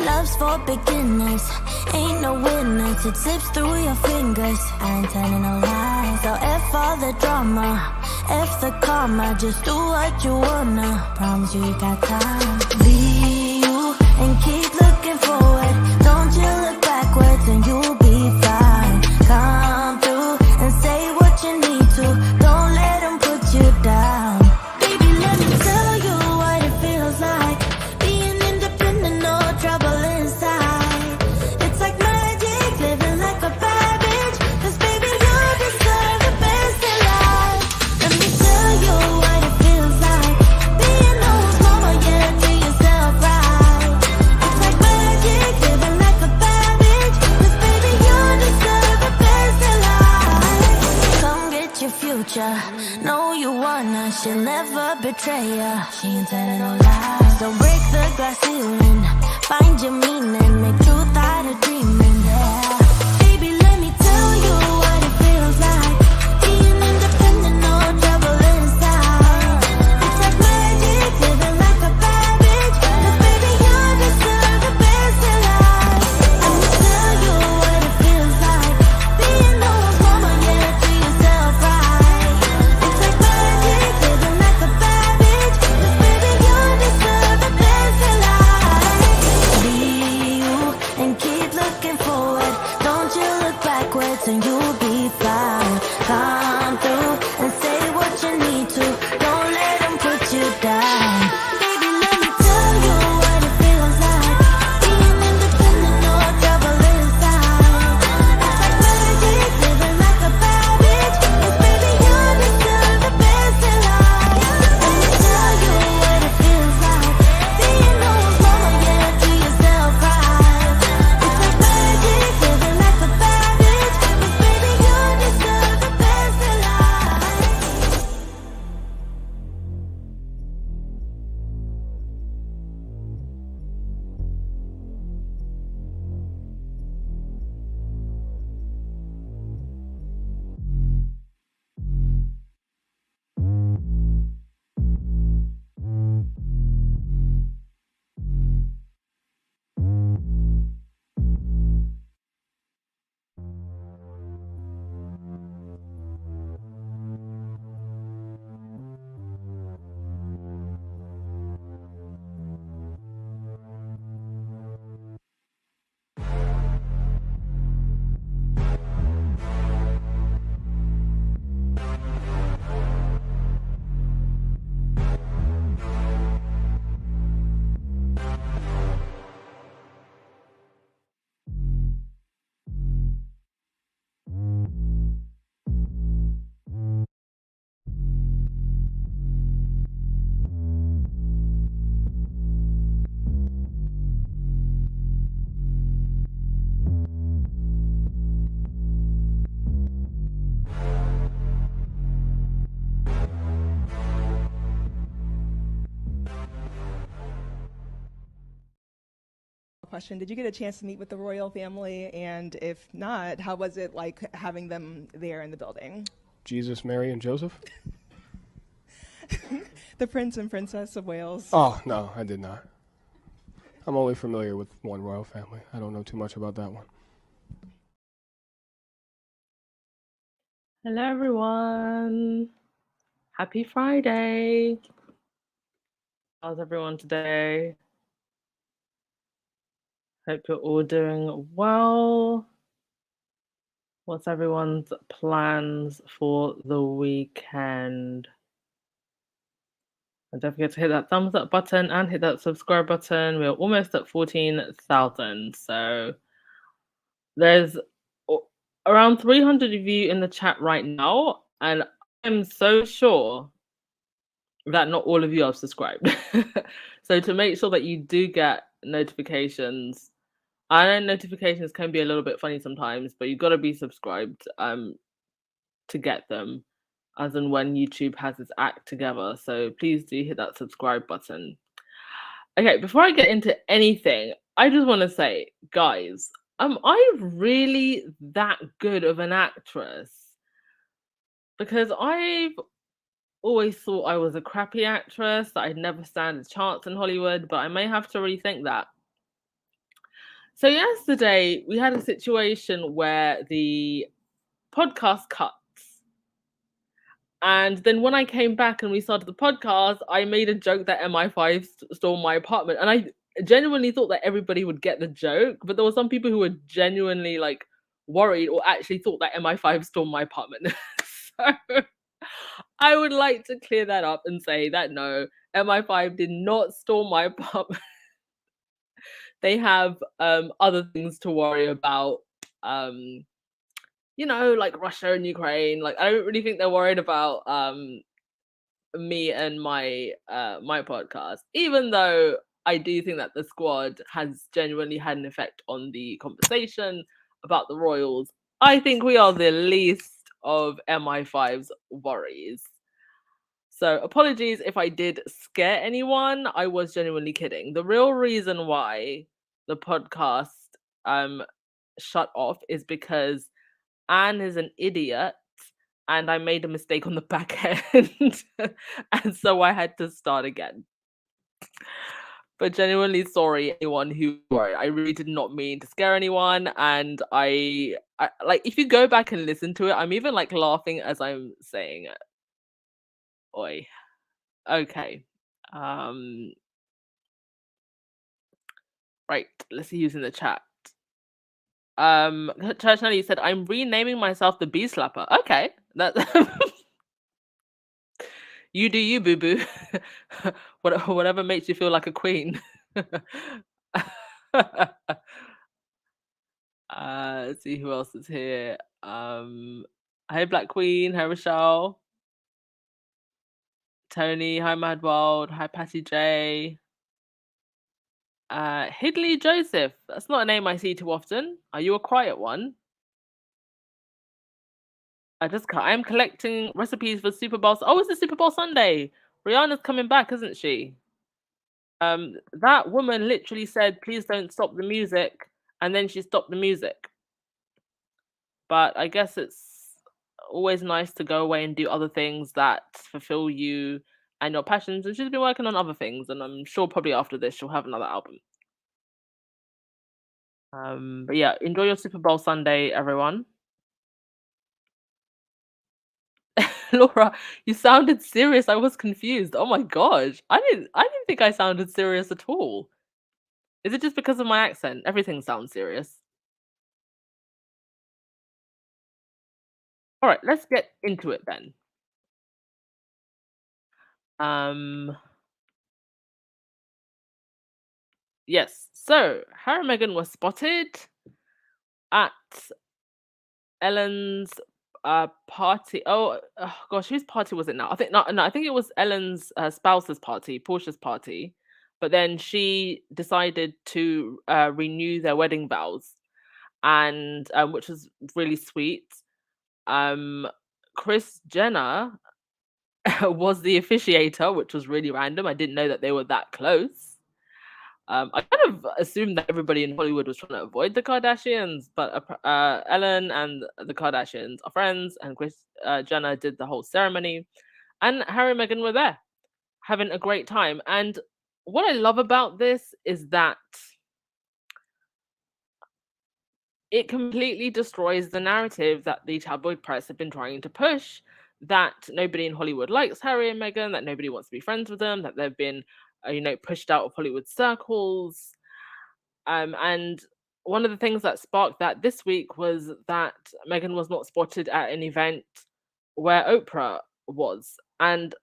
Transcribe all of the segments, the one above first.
Love's for beginners, ain't no winners. It slips through your fingers, I ain't telling no lies. So F all the drama, F the karma. Just do what you wanna, promise you got time. Be you and keep looking forward. Don't you look backwards and you'll be fine. Come through and say what you need to. Don't let them put you down. Baby, let me tell you what it feels like. Being independent, no trouble inside. It's like magic, living like a bad bitch. 'Cause baby, you deserve the best in life. Let me tell you what it feels like. Being old mama, yeah, do yourself right. It's like magic, living like a bad bitch. 'Cause baby, you deserve the best in life. Come get your future. Know you wanna, she'll never betray ya. She ain't telling no lies. So break the glass ceiling, find your meaning, make truth out of dreaming. Yeah, baby, let me tell you what it feels like. Being independent, no trouble inside. It's like magic, living like a bad bitch. 'Cause baby, you deserve the best in life. Let me tell you what it feels like. Being old mama, yeah, do yourself right. It's like magic, living like a bad bitch. 'Cause baby, you deserve the best in life. Be you and keep looking forward. Don't you look backwards and you'll be fine. Come through and say what you need to. Don't let them put you down. Baby, let me tell you what it feels like. Being independent, no trouble inside. It's like magic, living like a bad bitch. 'Cause baby, you deserve the best in life. Let me tell you what it feels like. Being old mama, yeah, do yourself right. It's like magic, living like a bad bitch. 'Cause baby, you deserve the best in life. Question: did you get a chance to meet with the royal family? And if not, how was it like having them there in the building? Jesus, Mary, and Joseph? The Prince and Princess of Wales. Oh, no, I did not. I'm only familiar with one royal family. I don't know too much about that one. Hello, everyone. Happy Friday. How's everyone today? Hope you're all doing well. What's everyone's plans for the weekend? And don't forget to hit that thumbs up button and hit that subscribe button. We're almost at 14,000. So there's around 300 of you in the chat right now. And I'm so sure that not all of you are subscribed. So to make sure that you do get notifications, I know notifications can be a little bit funny sometimes, but you've got to be subscribed to get them, as in when YouTube has its act together. So please do hit that subscribe button. Okay, before I get into anything, I just want to say, guys, am I really that good of an actress? Because I've always thought I was a crappy actress, that I'd never stand a chance in Hollywood, but I may have to rethink that. So yesterday we had a situation where the podcast cuts. And then when I came back and we started the podcast, I made a joke that MI5 stole my apartment. And I genuinely thought that everybody would get the joke, but there were some people who were genuinely like worried or actually thought that MI5 stole my apartment. So I would like to clear that up and say that no, MI5 did not steal my apartment. They have other things to worry about. Like Russia and Ukraine. Like I don't really think they're worried about me and my my podcast, even though I do think that the squad has genuinely had an effect on the conversation about the royals. I think we are the least of MI5's worries. So apologies if I did scare anyone. I was genuinely kidding. The real reason why the podcast shut off is because Anne is an idiot and I made a mistake on the back end. And so I had to start again. But genuinely sorry, anyone who worried. I really did not mean to scare anyone. And I like, if you go back and listen to it, I'm even like laughing as I'm saying it. Oi. Okay. Right. Let's see who's in the chat. Church Nelly said, I'm renaming myself the Bee Slapper. Okay. That you do you, boo boo. Whatever makes you feel like a queen. Let's see who else is here. Hey Black Queen, hi Rochelle. Tony, hi Madworld, hi Patty J. Hidley Joseph. That's not a name I see too often. Are you a quiet one? I'm collecting recipes for Super Bowl. Oh, it's the Super Bowl Sunday. Rihanna's coming back, isn't she? That woman literally said, please don't stop the music, and then she stopped the music. But I guess it's always nice to go away and do other things that fulfill you and your passions, and she's been working on other things, and I'm sure probably after this she'll have another album. But yeah, enjoy your Super Bowl Sunday, everyone. Laura, you sounded serious. I was confused. Oh my gosh. I didn't think I sounded serious at all. Is it just because of my accent? Everything sounds serious. All right, let's get into it then. Yes. So, Harry and Meghan was spotted at Ellen's party. Oh gosh, whose party was it now? I think no, I think it was Ellen's spouse's party, Portia's party. But then she decided to renew their wedding vows, and which was really sweet. Kris Jenner was the officiator, which was really random. I didn't know that they were that close. I kind of assumed that everybody in Hollywood was trying to avoid the Kardashians, but Ellen and the Kardashians are friends, and Kris Jenner did the whole ceremony, and Harry and Meghan were there, having a great time. And what I love about this is that it completely destroys the narrative that the tabloid press have been trying to push, that nobody in Hollywood likes Harry and Meghan, that nobody wants to be friends with them, that they've been pushed out of Hollywood circles. And one of the things that sparked that this week was that Meghan was not spotted at an event where Oprah was. And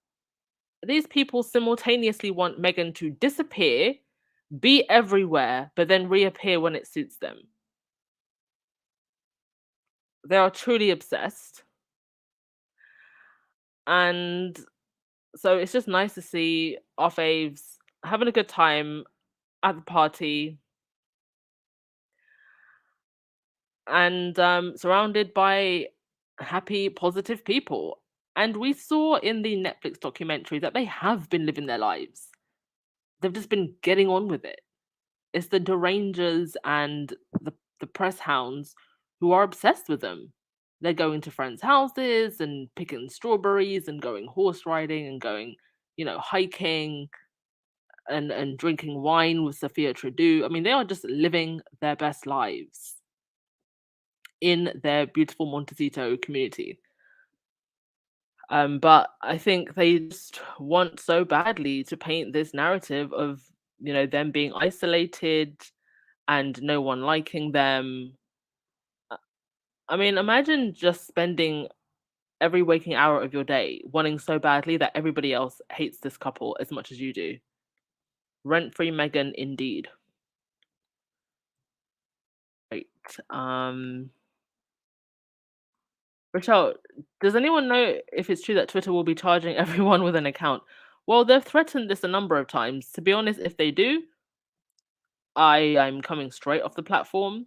these people simultaneously want Meghan to disappear, be everywhere, but then reappear when it suits them. They are truly obsessed. And so it's just nice to see our faves having a good time at the party and surrounded by happy, positive people. And we saw in the Netflix documentary that they have been living their lives. They've just been getting on with it. It's the derangers and the press hounds who are obsessed with them. They're going to friends' houses and picking strawberries and going horse riding and going, hiking. and drinking wine with Sophia Trudeau. I mean, they are just living their best lives in their beautiful Montecito community. But I think they just want so badly to paint this narrative of, them being isolated and no one liking them. I mean, imagine just spending every waking hour of your day wanting so badly that everybody else hates this couple as much as you do. Rent-free Meghan indeed. Right. Rochelle, does anyone know if it's true that Twitter will be charging everyone with an account? Well, they've threatened this a number of times. To be honest, if they do, I'm coming straight off the platform.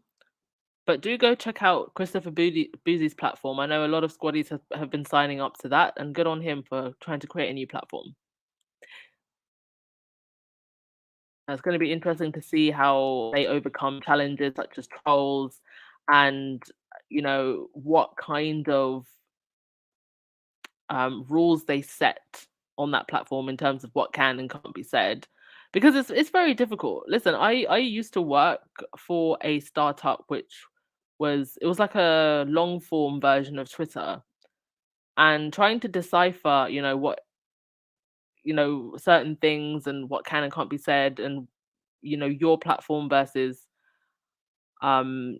But do go check out Christopher Boozy's platform. I know a lot of squaddies have been signing up to that, and good on him for trying to create a new platform. It's going to be interesting to see how they overcome challenges such as trolls and, what kind of rules they set on that platform in terms of what can and can't be said, because it's very difficult. Listen, I used to work for a startup which was like a long form version of Twitter, and trying to decipher what certain things and what can and can't be said, and your platform versus um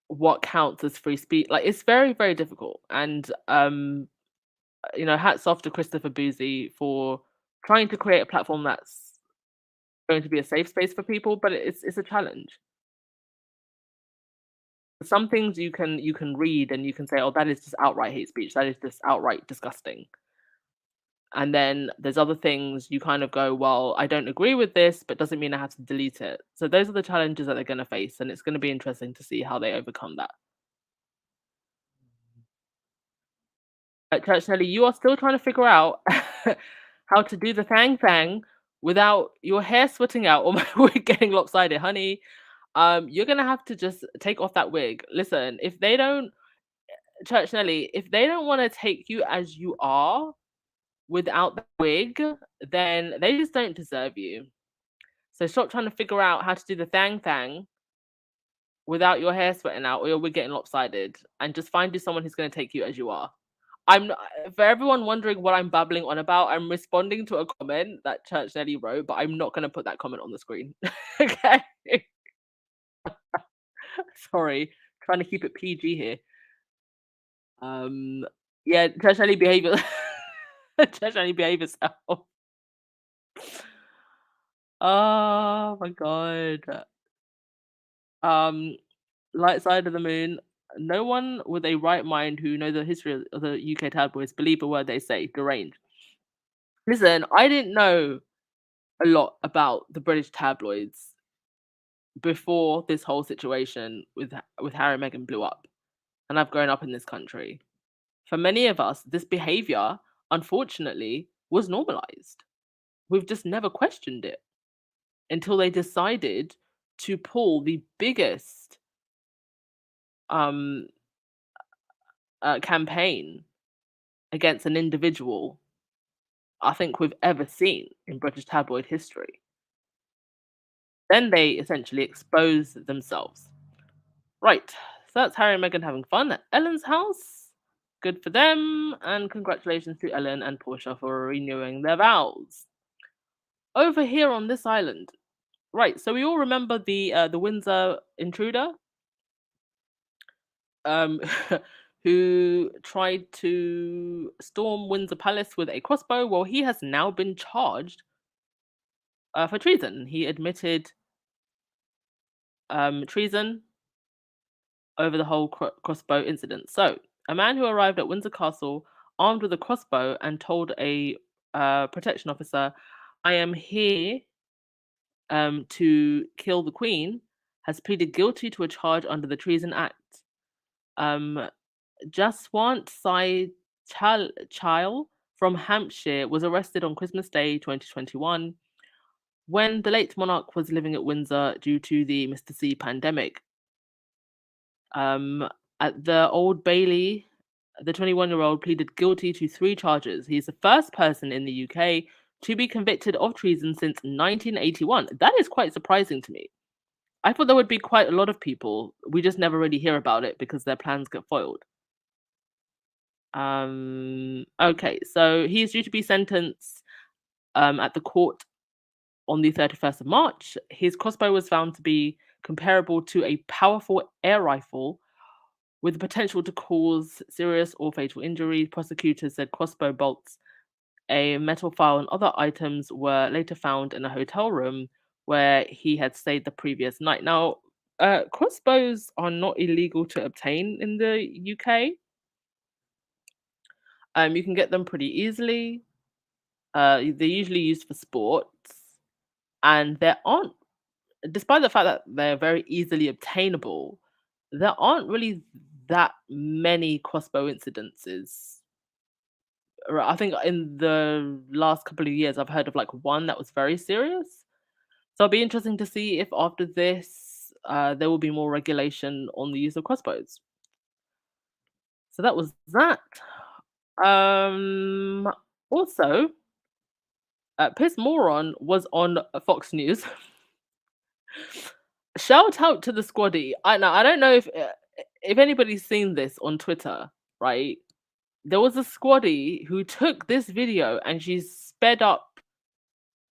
what counts as free speech. Like, it's very, very difficult. And hats off to Christopher Boozy for trying to create a platform that's going to be a safe space for people, but it's a challenge. Some things you can read and you can say, oh, that is just outright hate speech, that is just outright disgusting. And then there's other things you kind of go, well, I don't agree with this, but doesn't mean I have to delete it. So those are the challenges that they're going to face, and it's going to be interesting to see how they overcome that. Church Nelly, you are still trying to figure out how to do the thang without your hair sweating out or my wig getting lopsided, honey. You're gonna have to just take off that wig. Listen, if they don't, Church Nelly, if they don't want to take you as you are without the wig, then they just don't deserve you. So stop trying to figure out how to do the thang without your hair sweating out or your wig getting lopsided, and just find you someone who's going to take you as you are. I'm not, for everyone wondering what I'm babbling on about, I'm responding to a comment that Church Nelly wrote, but I'm not going to put that comment on the screen. Okay. Sorry, trying to keep it PG here. Yeah, Church Nelly, behave Church Nelly, behave yourself. Oh my god. Light side of the moon. No one with a right mind who knows the history of the UK tabloids believe a word they say. Deranged. Listen, I didn't know a lot about the British tabloids before this whole situation with Harry and Meghan blew up, and I've grown up in this country. For many of us, this behavior, unfortunately, was normalized. We've just never questioned it until they decided to pull the biggest campaign against an individual I think we've ever seen in British tabloid history. Then they essentially expose themselves. Right, so that's Harry and Meghan having fun at Ellen's house. Good for them, and congratulations to Ellen and Portia for renewing their vows. Over here on this island, right? So we all remember the Windsor intruder, who tried to storm Windsor Palace with a crossbow. Well, he has now been charged for treason. He admitted treason over the whole crossbow incident. So, a man who arrived at Windsor Castle armed with a crossbow and told a protection officer, "I am here to kill the Queen," has pleaded guilty to a charge under the Treason Act. Jaswant Sai Chile from Hampshire was arrested on Christmas Day 2021 when the late monarch was living at Windsor due to the Mr. C pandemic. At the Old Bailey, the 21-year-old pleaded guilty to 3 charges. He's the first person in the UK to be convicted of treason since 1981. That is quite surprising to me. I thought there would be quite a lot of people. We just never really hear about it because their plans get foiled. Okay, so he's due to be sentenced at the court on the 31st of March. His crossbow was found to be comparable to a powerful air rifle with the potential to cause serious or fatal injury. Prosecutors said crossbow bolts, a metal file, and other items were later found in a hotel room where he had stayed the previous night. Now, crossbows are not illegal to obtain in the UK. You can get them pretty easily. They're usually used for sports, and there aren't, despite the fact that they're very easily obtainable, there aren't really that many crossbow incidences. I think in the last couple of years, I've heard of like one that was very serious. So it'll be interesting to see if after this, there will be more regulation on the use of crossbows. So that was that. Also, Piers Morgan was on Fox News. Shout out to the squaddy. I don't know if anybody's seen this on Twitter, right? There was a squaddy who took this video and she sped up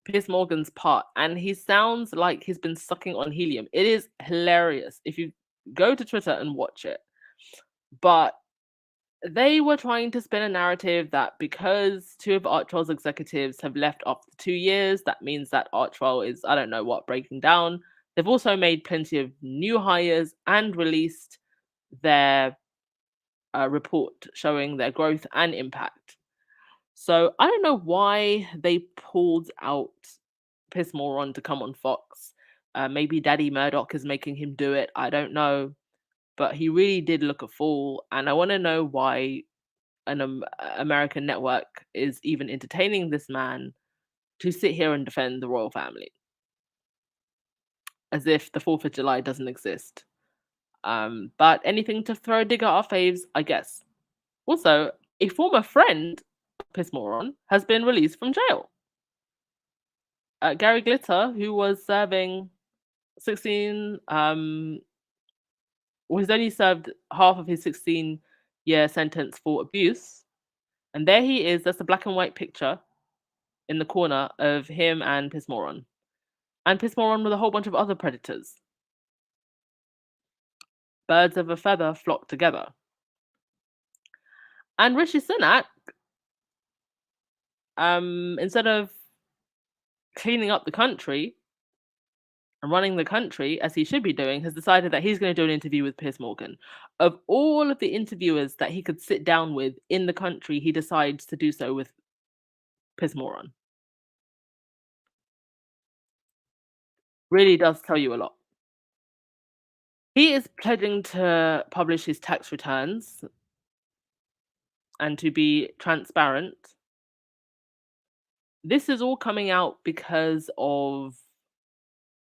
Piers Morgan's part, and he sounds like he's been sucking on helium. It is hilarious if you go to Twitter and watch it. But they were trying to spin a narrative that because 2 of Archwell's executives have left after 2 years, that means that Archwell is, I don't know what, breaking down. They've also made plenty of new hires and released their report showing their growth and impact. So I don't know why they pulled out Piers Morgan to come on Fox. Maybe Daddy Murdoch is making him do it. I don't know. But he really did look a fool. And I want to know why an American network is even entertaining this man to sit here and defend the royal family. As if the 4th of July doesn't exist. But anything to throw a dig at our faves, I guess. Also, a former friend of Piers Morgan has been released from jail. Gary Glitter, who was serving 16, he's only served half of his 16-year sentence for abuse. And there he is. That's a black and white picture in the corner of him and Piers Morgan. And Piers Morgan with a whole bunch of other predators. Birds of a feather flock together. And Rishi Sunak, instead of cleaning up the country and running the country as he should be doing, has decided that he's going to do an interview with Piers Morgan. Of all of the interviewers that he could sit down with in the country, he decides to do so with Piers Morgan. Really does tell you a lot. He is pledging to publish his tax returns and to be transparent. This is all coming out because of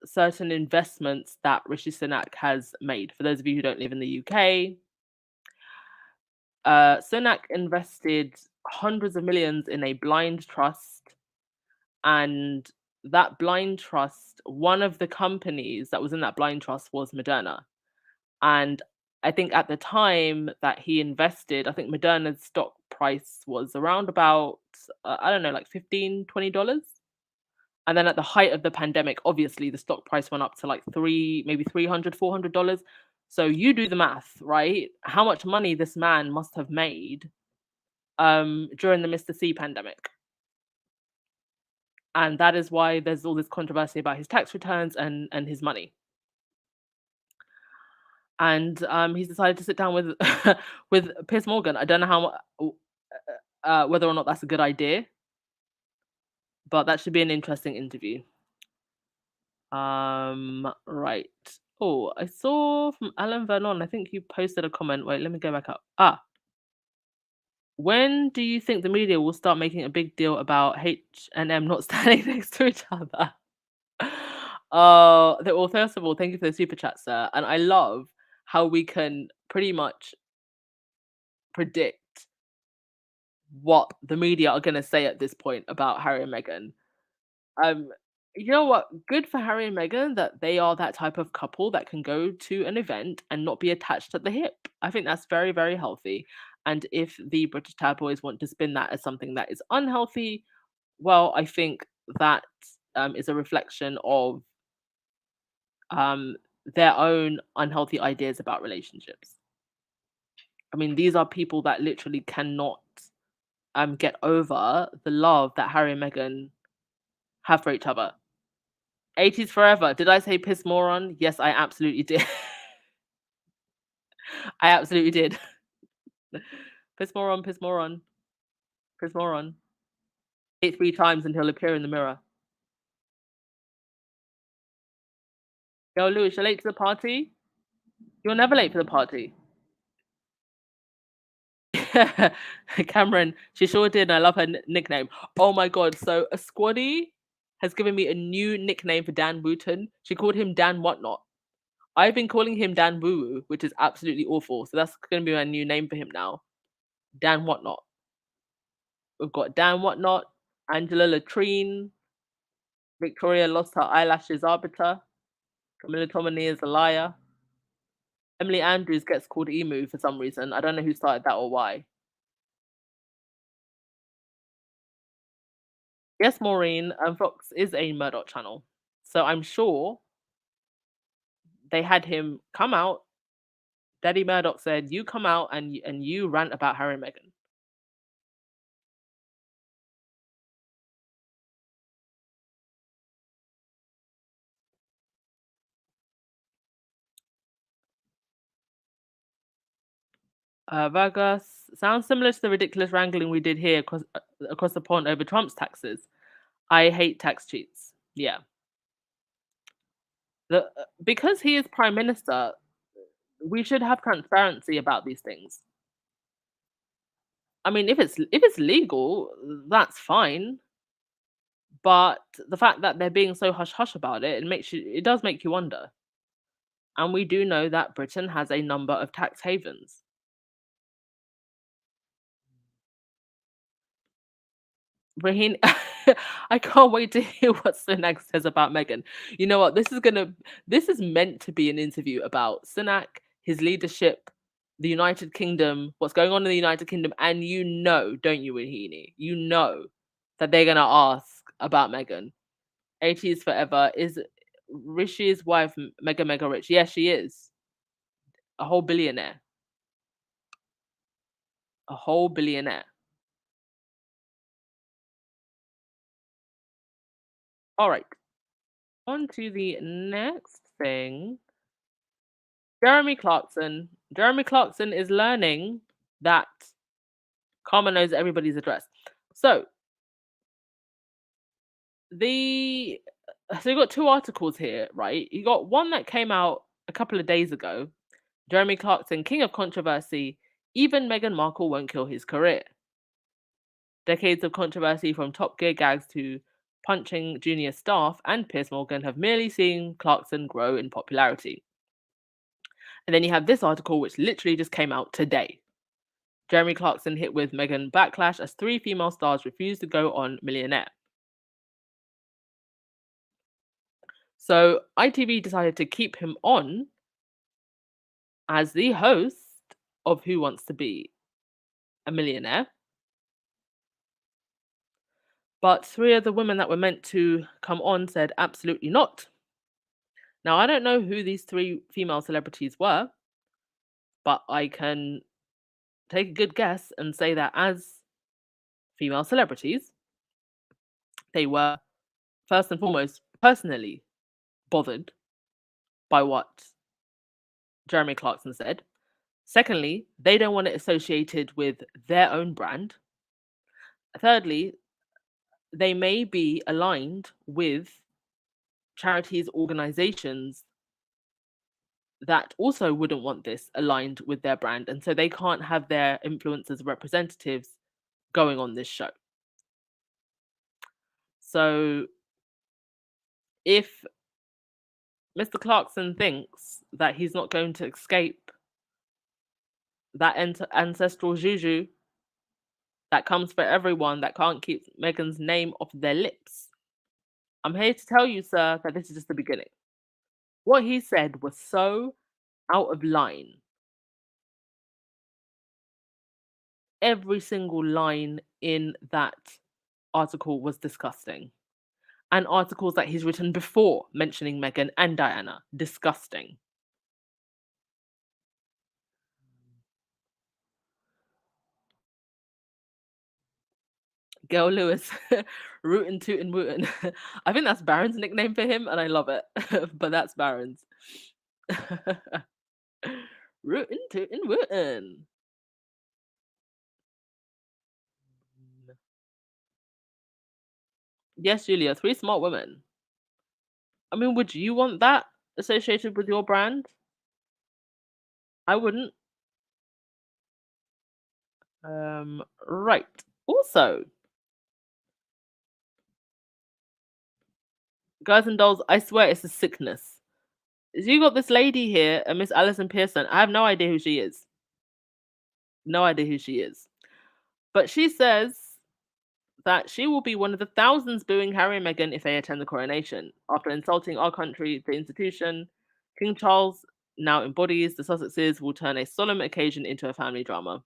certain investments that Rishi Sunak has made. For those of you who don't live in the UK, Sunak invested hundreds of millions in a blind trust, and that blind trust, one of the companies that was in that blind trust was Moderna. And I think at the time that he invested, I think Moderna's stock price was around about, I don't know, like $15, $20. And then at the height of the pandemic, obviously the stock price went up to like maybe $300, $400. So you do the math, right? How much money this man must have made during the Mr. C pandemic. And that is why there's all this controversy about his tax returns and his money. And he's decided to sit down with with Piers Morgan. I don't know whether or not that's a good idea, but that should be an interesting interview. Right. Oh, I saw from Alan Vernon. I think you posted a comment. Wait, let me go back up. When do you think the media will start making a big deal about H&M not standing next to each other? Well, first of all, thank you for the super chat, sir. And I love how we can pretty much predict what the media are going to say at this point about Harry and Meghan. You know what? Good for Harry and Meghan that they are that type of couple that can go to an event and not be attached at the hip. I think that's very, very healthy. And if the British tabloids want to spin that as something that is unhealthy, well, I think that is a reflection of their own unhealthy ideas about relationships. I mean, these are people that literally cannot get over the love that Harry and Meghan have for each other. 80s forever. Did I say piss moron? Yes, I absolutely did. I absolutely did. Piss moron, piss moron, piss moron. 3 times and he'll appear in the mirror. Yo, Louis, you're late to the party? You're never late for the party. Cameron, she sure did, and I love her nickname. Oh my god, so a squaddy has given me a new nickname for Dan Wooten. She called him Dan Whatnot. I've been calling him Dan Woo Woo, which is absolutely awful. So that's going to be my new name for him now. Dan Whatnot. We've got Dan Whatnot, Angela Latrine, Victoria lost her eyelashes arbiter, Camilla Tominey is a liar. Emily Andrews gets called Emu for some reason. I don't know who started that or why. Yes, Maureen, Fox is a Murdoch channel. So I'm sure they had him come out. Daddy Murdoch said, you come out and you rant about Harry and Meghan. Vargas, sounds similar to the ridiculous wrangling we did here across the pond over Trump's taxes. I hate tax cheats. Yeah. Because he is prime minister, we should have transparency about these things. I mean, if it's legal, that's fine. But the fact that they're being so hush hush about it, it does make you wonder. And we do know that Britain has a number of tax havens. Rahin, I can't wait to hear what Sunak says about Meghan. You know what? This is meant to be an interview about Sunak, his leadership, the United Kingdom, what's going on in the United Kingdom, and you know, don't you, Rahini? You know that they're gonna ask about Meghan. 80s forever. Is Rishi's wife mega rich? Yes, she is. A whole billionaire. A whole billionaire. All right. On to the next thing. Jeremy Clarkson. Jeremy Clarkson is learning that Karma knows everybody's address. So you got 2 articles here, right? You got one that came out a couple of days ago. Jeremy Clarkson, king of controversy. Even Meghan Markle won't kill his career. Decades of controversy from Top Gear gags to punching junior staff and Piers Morgan have merely seen Clarkson grow in popularity. And then you have this article, which literally just came out today. Jeremy Clarkson hit with Meghan backlash as 3 female stars refuse to go on Millionaire. So ITV decided to keep him on as the host of Who Wants to Be a Millionaire. But 3 of the women that were meant to come on said absolutely not. Now, I don't know who these 3 female celebrities were, but I can take a good guess and say that as female celebrities, they were, first and foremost, personally bothered by what Jeremy Clarkson said. Secondly, they don't want it associated with their own brand. Thirdly, they may be aligned with charities, organizations that also wouldn't want this aligned with their brand. And so they can't have their influencers representatives going on this show. So if Mr. Clarkson thinks that he's not going to escape that ancestral juju, that comes for everyone that can't keep Meghan's name off their lips. I'm here to tell you, sir, that this is just the beginning. What he said was so out of line. Every single line in that article was disgusting. And articles that he's written before mentioning Meghan and Diana, disgusting. Gail Lewis, rootin' tootin' wootin'. I think that's Baron's nickname for him, and I love it. But that's Baron's. Rootin' tootin' wootin'. Yes, Julia, 3 smart women. I mean, would you want that associated with your brand? I wouldn't. Right. Also, guys and dolls, I swear it's a sickness. You got this lady here, Miss Alison Pearson. I have no idea who she is. No idea who she is. But she says that she will be one of the thousands booing Harry and Meghan if they attend the coronation. After insulting our country, the institution, King Charles now embodies the Sussexes will turn a solemn occasion into a family drama.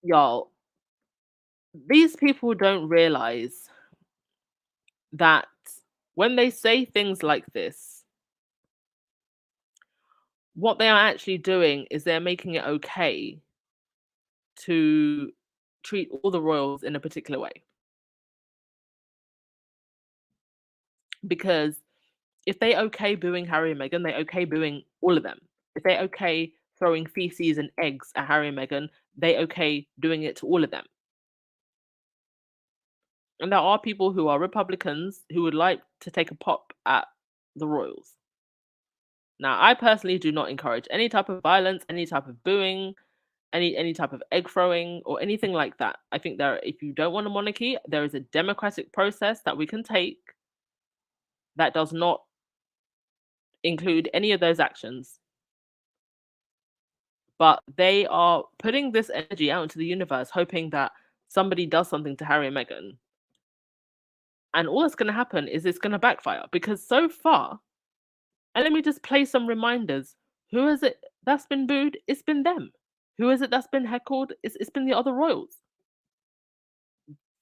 Y'all, these people don't realize that when they say things like this, what they are actually doing is they're making it okay to treat all the royals in a particular way. Because if they okay booing Harry and Meghan, they okay booing all of them. If they okay throwing feces and eggs at Harry and Meghan, they okay doing it to all of them. And there are people who are Republicans who would like to take a pop at the royals. Now, I personally do not encourage any type of violence, any type of booing, any type of egg throwing or anything like that. I think if you don't want a monarchy, there is a democratic process that we can take that does not include any of those actions. But they are putting this energy out into the universe, hoping that somebody does something to Harry and Meghan. And all that's going to happen is it's going to backfire. Because so far, and let me just play some reminders. Who is it that's been booed? It's been them. Who is it that's been heckled? It's been the other royals.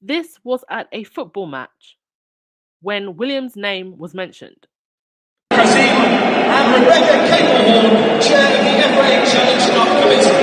This was at a football match when William's name was mentioned. And Rebecca Campbell, chair of the FA Challenge Staff Committee.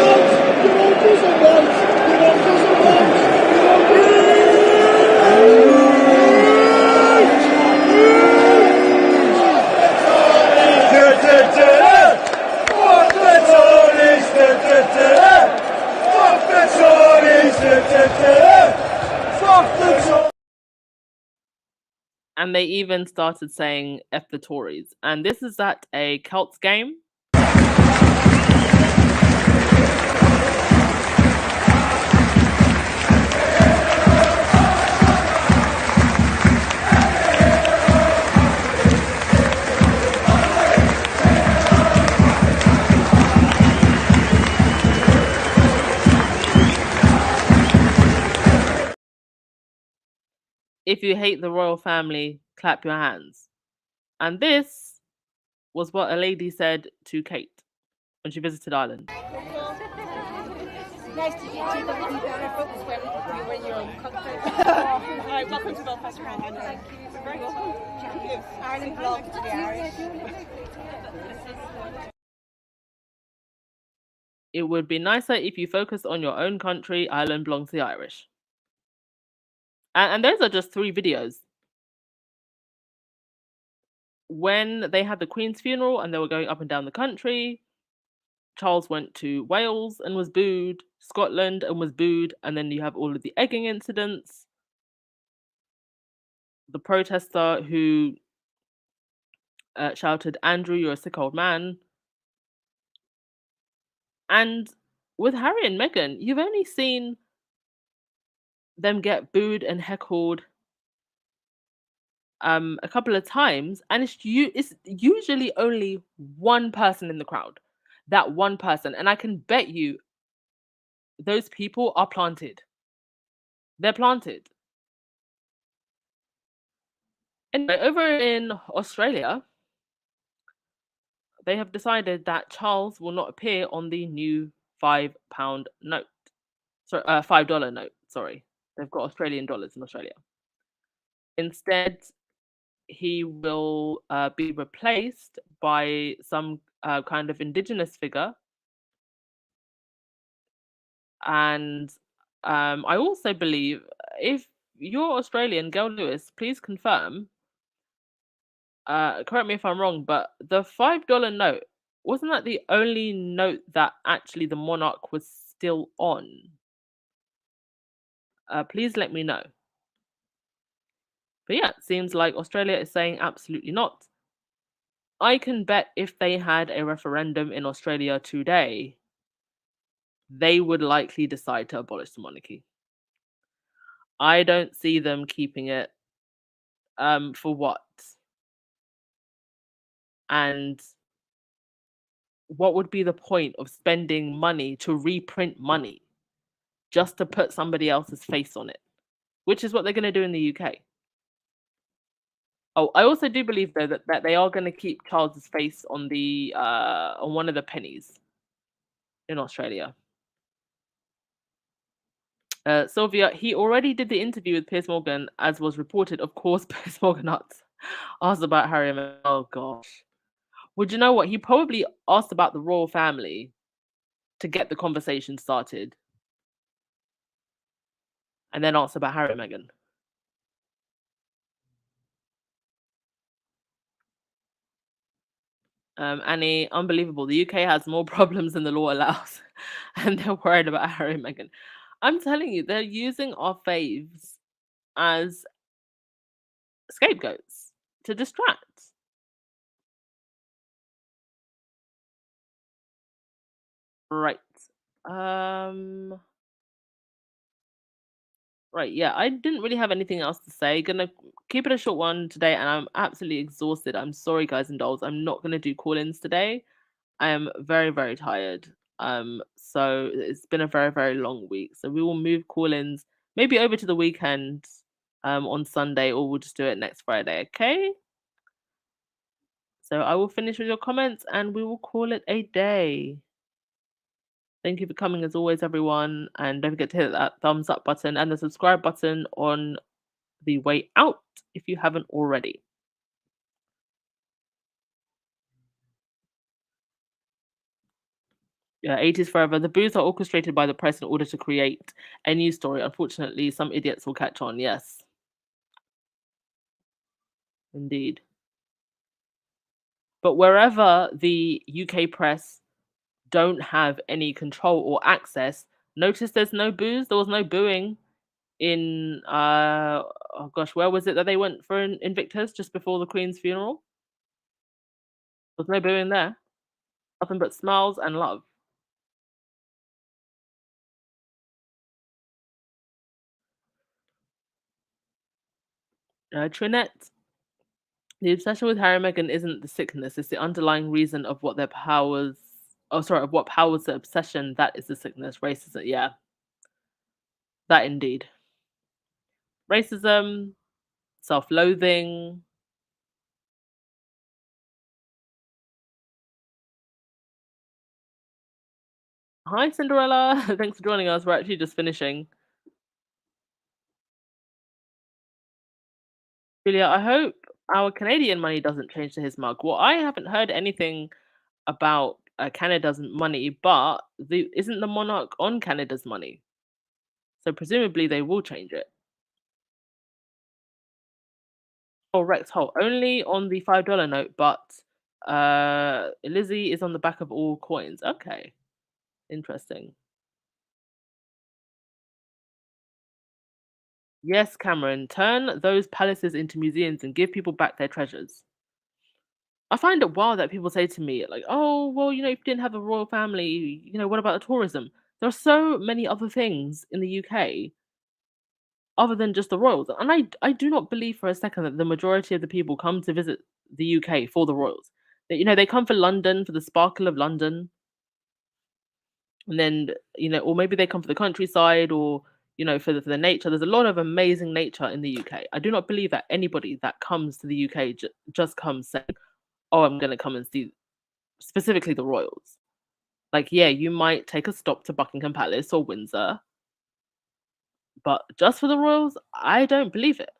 And they even started saying F the Tories. And this is at a Celts game. If you hate the royal family, clap your hands. And this was what a lady said to Kate when she visited Ireland. Nice to meet you. When you were in your own country. Alright, welcome to Belfast Crown. Thank you. You're very welcome. Thank you. Ireland belongs to the Irish. It would be nicer if you focused on your own country. Ireland belongs to the Irish. And those are just 3 videos. When they had the Queen's funeral and they were going up and down the country, Charles went to Wales and was booed, Scotland and was booed, and then you have all of the egging incidents. The protester who shouted, "Andrew, you're a sick old man." And with Harry and Meghan, you've only seen them get booed and heckled a couple of times, and it's usually only one person in the crowd. that one person. And I can bet you those people are planted. They're planted. Anyway, over in Australia, they have decided that Charles will not appear on the new £5 note. Sorry, $5 note. Sorry, they've got Australian dollars in Australia. Instead, he will be replaced by some kind of indigenous figure. And I also believe, if you're Australian, Gail Lewis, please confirm. Correct me if I'm wrong, but the $5 note, wasn't that the only note that actually the monarch was still on? Please let me know. But yeah, it seems like Australia is saying absolutely not. I can bet if they had a referendum in Australia today, they would likely decide to abolish the monarchy. I don't see them keeping it. For what? And what would be the point of spending money to reprint money just to put somebody else's face on it? Which is what they're going to do in the UK. Oh, I also do believe though that they are going to keep Charles's face on the on one of the pennies in Australia. Sylvia, he already did the interview with Piers Morgan, as was reported. Of course, Piers Morgan asked about Harry and Meghan. Oh gosh. Would you know what? He probably asked about the royal family to get the conversation started, and then asked about Harry and Meghan. Annie, unbelievable. The UK has more problems than the law allows, and they're worried about Harry and Meghan. I'm telling you, they're using our faves as scapegoats to distract. Right. Right, yeah, I didn't really have anything else to say. Gonna keep it a short one today, and I'm absolutely exhausted. I'm sorry, guys and dolls. I'm not gonna do call-ins today. I am very, very tired. So it's been a very, very long week. So we will move call-ins maybe over to the weekend, on Sunday, or we'll just do it next Friday, okay? So I will finish with your comments, and we will call it a day. Thank you for coming as always, everyone. And don't forget to hit that thumbs up button and the subscribe button on the way out if you haven't already. Yeah, 80s forever. The boos are orchestrated by the press in order to create a news story. Unfortunately, some idiots will catch on. Yes. Indeed. But wherever the UK press don't have any control or access, notice there's no boos. There was no booing in oh gosh, where was it that they went for an Invictus just before the Queen's funeral? There's no booing there. Nothing but smiles and love. Trinette, the obsession with Harry and Meghan isn't the sickness, it's the underlying reason of what their powers of what powers the obsession. That is the sickness. Racism, yeah. That indeed. Racism, self-loathing. Hi, Cinderella. Thanks for joining us. We're actually just finishing. Julia, I hope our Canadian money doesn't change to his mug. Well, I haven't heard anything about Canada's money, but isn't the monarch on Canada's money? So presumably they will change it. Oh, Rex Holt, only on the $5 note, but Lizzie is on the back of all coins. Okay, interesting. Yes, Cameron, turn those palaces into museums and give people back their treasures. I find it wild that people say to me, like, oh, well, if you didn't have a royal family, what about the tourism? There are so many other things in the UK other than just the royals. And I do not believe for a second that the majority of the people come to visit the UK for the royals. They come for London, for the sparkle of London. And then, or maybe they come for the countryside, or for the nature. There's a lot of amazing nature in the UK. I do not believe that anybody that comes to the UK just comes saying, "Oh, I'm going to come and see specifically the royals." Like, yeah, you might take a stop to Buckingham Palace or Windsor, but just for the royals, I don't believe it.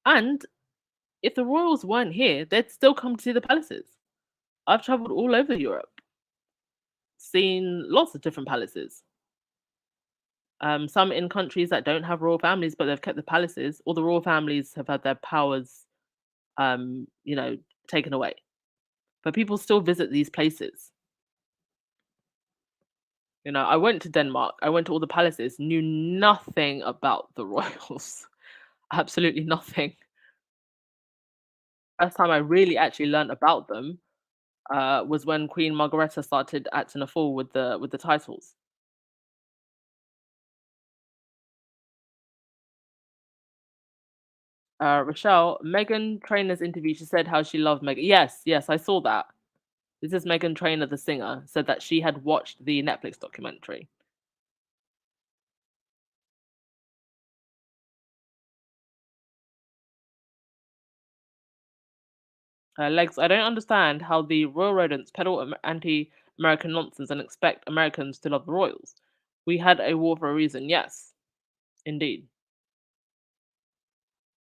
And if the royals weren't here, they'd still come to see the palaces. I've traveled all over Europe, seen lots of different palaces. Some in countries that don't have royal families, but they've kept the palaces, or the royal families have had their powers, um, you know, taken away. But people still visit these places. I went to Denmark. I went to all the palaces, knew nothing about the royals. Absolutely nothing. First time I really actually learned about them was when Queen Margareta started acting a fool with the titles. Rochelle, Meghan Trainor's interview, she said how she loved Meghan. Yes, I saw that. This is Meghan Trainor, the singer, said that she had watched the Netflix documentary. Legs, I don't understand how the royal rodents peddle anti-American nonsense and expect Americans to love the royals. We had a war for a reason, yes, indeed.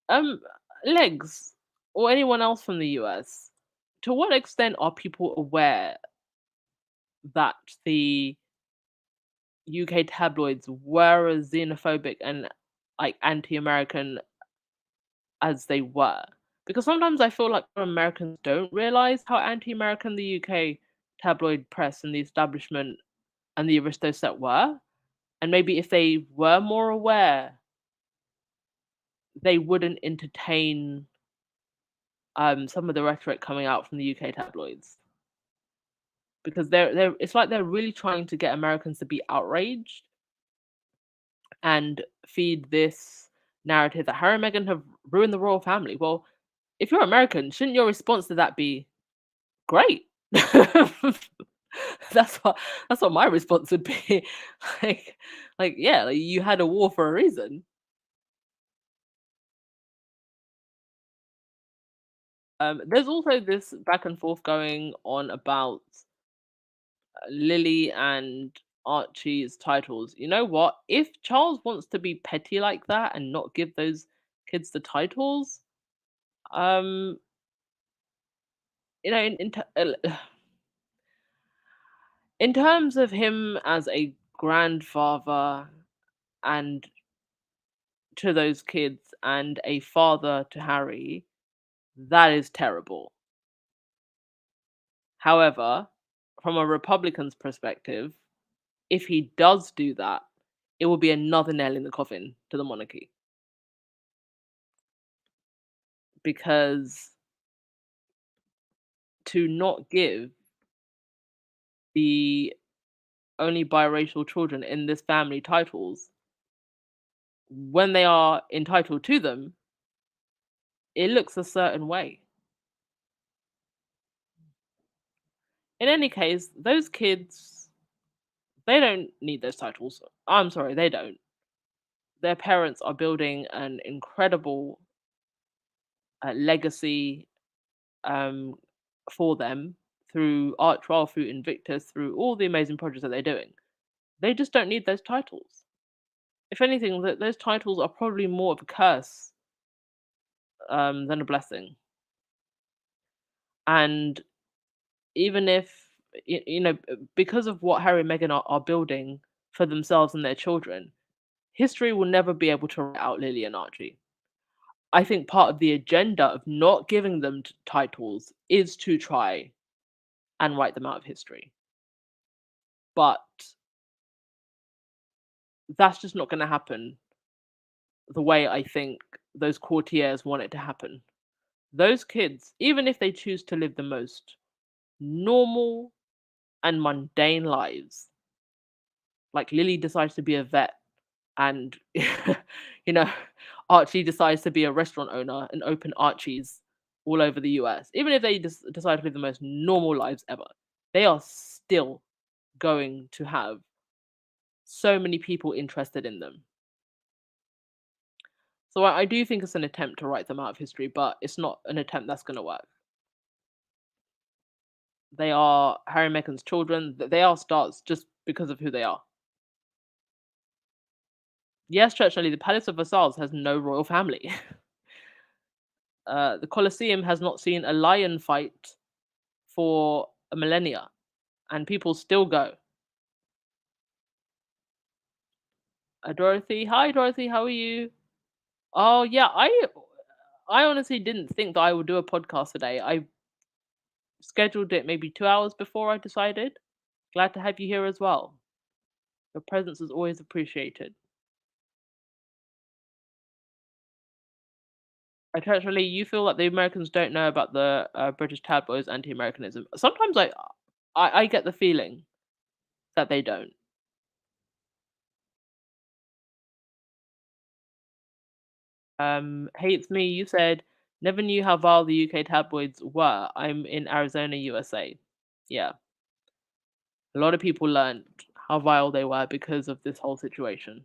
Um, Legs, or anyone else from the US, to what extent are people aware that the UK tabloids were as xenophobic and like anti-American as they were? Because sometimes I feel like Americans don't realize how anti-American the UK tabloid press and the establishment and the aristocrat were. And maybe if they were more aware, they wouldn't entertain some of the rhetoric coming out from the UK tabloids. Because it's like they're really trying to get Americans to be outraged and feed this narrative that Harry and Meghan have ruined the royal family. Well, if you're American, shouldn't your response to that be great? That's what my response would be. Yeah, like you had a war for a reason. There's also this back and forth going on about Lily and Archie's titles. You know what? If Charles wants to be petty like that and not give those kids the titles, um, in terms of him as a grandfather and to those kids and a father to Harry, that is terrible. However, from a Republican's perspective, if he does do that, it will be another nail in the coffin to the monarchy. Because to not give the only biracial children in this family titles when they are entitled to them, it looks a certain way. In any case, those kids, they don't need those titles. I'm sorry, they don't. Their parents are building an incredible legacy for them through Art Trial, through Invictus, through all the amazing projects that they're doing. They just don't need those titles. If anything, those titles are probably more of a curse than a blessing. And even if, because of what Harry and Meghan are building for themselves and their children, history will never be able to write out Lily and Archie. I think part of the agenda of not giving them titles is to try and write them out of history. But that's just not going to happen the way I think those courtiers want it to happen. Those kids, even if they choose to live the most normal and mundane lives, like Lily decides to be a vet and, Archie decides to be a restaurant owner and open Archie's all over the US, even if they decide to live the most normal lives ever, they are still going to have so many people interested in them. So I do think it's an attempt to write them out of history, but it's not an attempt that's going to work. They are Harry and Meghan's children. They are stars just because of who they are. Yes, traditionally, the Palace of Versailles has no royal family. The Colosseum has not seen a lion fight for a millennia, and people still go. Dorothy, hi Dorothy, how are you? Oh yeah, I honestly didn't think that I would do a podcast today. I scheduled it maybe 2 hours before I decided. Glad to have you here as well. Your presence is always appreciated. Traditionally, you feel like the Americans don't know about the British tabloids anti-Americanism. Sometimes I get the feeling that they don't. Hey, it's me. You said never knew how vile the UK tabloids were. I'm in Arizona, USA. Yeah, a lot of people learned how vile they were because of this whole situation.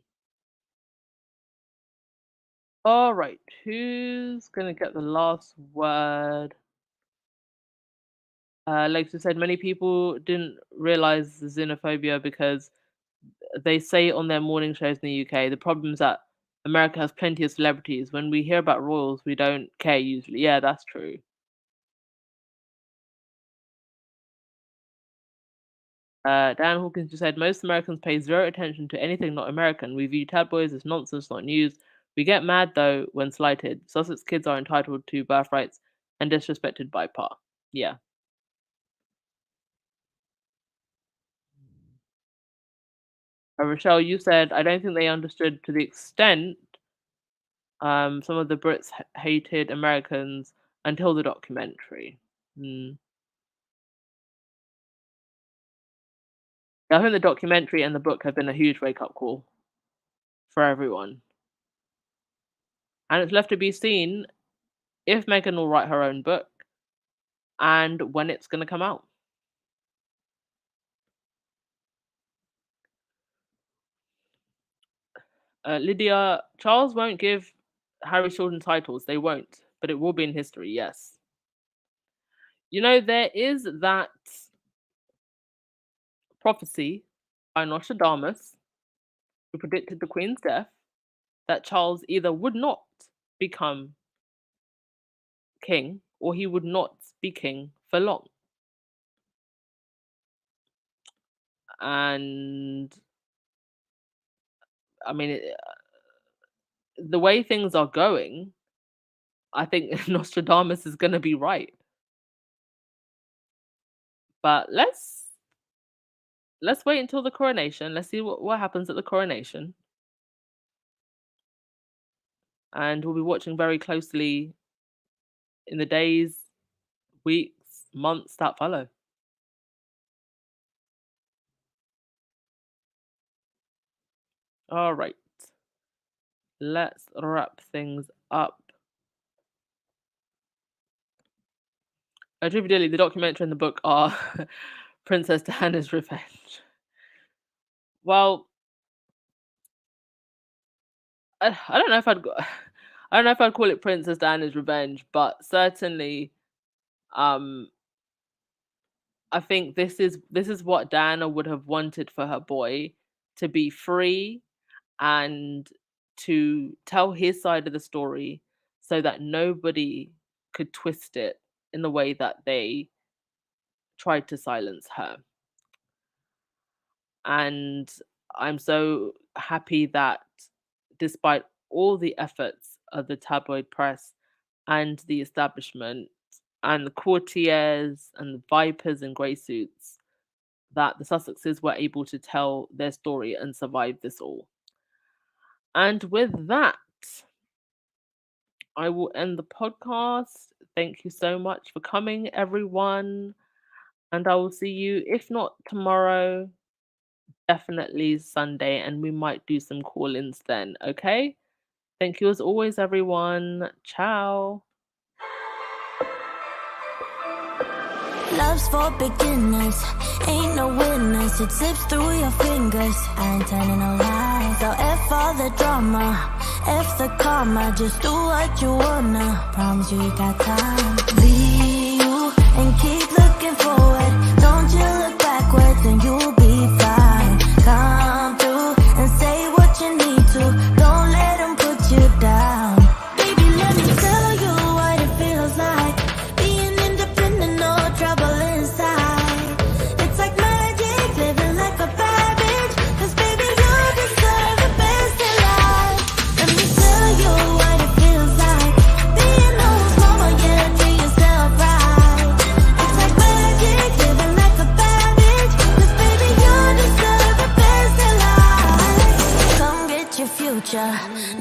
All right, who's gonna get the last word? Like you said, many people didn't realize the xenophobia because they say on their morning shows in the UK. The problem is that America has plenty of celebrities. When we hear about royals, we don't care usually. Yeah, that's true. Dan Hawkins just said most Americans pay zero attention to anything not American. We view tabloids as nonsense, not news. We get mad though when slighted. Sussex kids are entitled to birthrights and disrespected by pa. Yeah. Rochelle, you said I don't think they understood to the extent some of the Brits hated Americans until the documentary. Hmm. I think the documentary and the book have been a huge wake up call for everyone. And it's left to be seen if Meghan will write her own book and when it's going to come out. Lydia, Charles won't give Harry's children titles. They won't, but it will be in history, yes. You know, there is that prophecy by Nostradamus, who predicted the Queen's death, that Charles either would not become king or he would not be king for long. And I mean, the way things are going, I think Nostradamus is going to be right. But let's wait until the coronation. Let's see what happens at the coronation. And we'll be watching very closely in the days, weeks, months that follow. All right. Let's wrap things up. Trivially, the documentary and the book are Princess Diana's Revenge. Well, I don't know if I don't know if I'd call it Princess Diana's Revenge, but certainly, I think this is what Diana would have wanted for her boy, to be free and to tell his side of the story so that nobody could twist it in the way that they tried to silence her. And I'm so happy that despite all the efforts of the tabloid press and the establishment and the courtiers and the vipers in grey suits, that the Sussexes were able to tell their story and survive this all. And with that, I will end the podcast. Thank you so much for coming, everyone. And I will see you, if not tomorrow, definitely Sunday, and we might do some call-ins then, okay? Thank you as always, everyone. Ciao. Love's for beginners, ain't no winners. It slips through your fingers. I ain't telling no lies. So F all the drama, F the karma. Just do what you wanna. Promise you got time. Be you and keep looking forward. Don't you look backwards and you'll be fine. Come through and say what you need to. Don't let them put you down. Baby, let me tell you what it feels like. Being independent, no trouble inside. It's like magic, living like a bad bitch. 'Cause baby, you deserve the best in life. Let me tell you what it feels like. Being old mama, yeah, treat yourself right. It's like magic, living like a bad bitch. 'Cause baby, you deserve the best in life. Come get your future.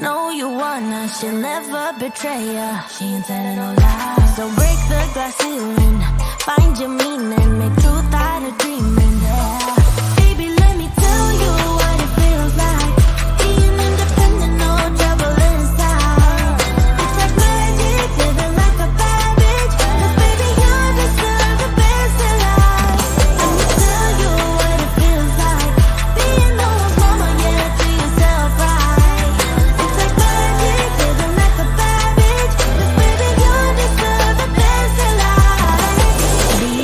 Know you wanna, she'll never betray ya. She ain't telling no lies. So break the glass ceiling, find your meaning, make truth out of dreaming. Yeah. Baby, let me tell you what it feels like. Being independent, no trouble inside. It's like magic, living like a bad bitch. 'Cause baby, you deserve the best in life. Let me tell you what it feels like. Being old mama, yeah, treat yourself right. It's like magic, living like a bad bitch. 'Cause baby, you deserve the best in life. Be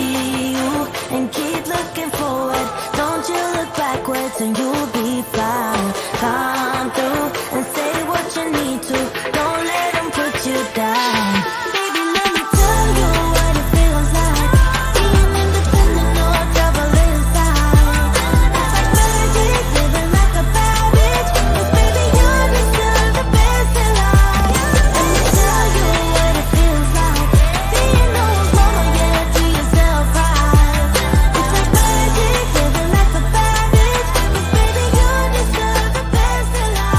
you and keep looking forward. Don't you look backwards and you'll be fine. Come through and say what you need to. Don't let them put you down. Baby, let me tell you what it feels like. Being independent, no trouble inside. It's like magic, living like a bad bitch. 'Cause baby, you deserve the best in life. Let me tell you what it feels like. Being old mama, yeah, treat yourself right. It's like magic, living like a bad bitch. 'Cause baby, you deserve the best in life.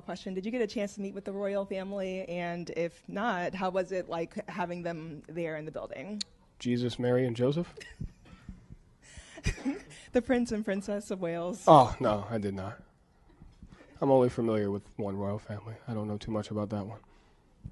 Question: did you get a chance to meet with the royal family? And if not, how was it like having them there in the building? Jesus, Mary, and Joseph? The Prince and Princess of Wales. Oh, no, I did not. I'm only familiar with one royal family. I don't know too much about that one.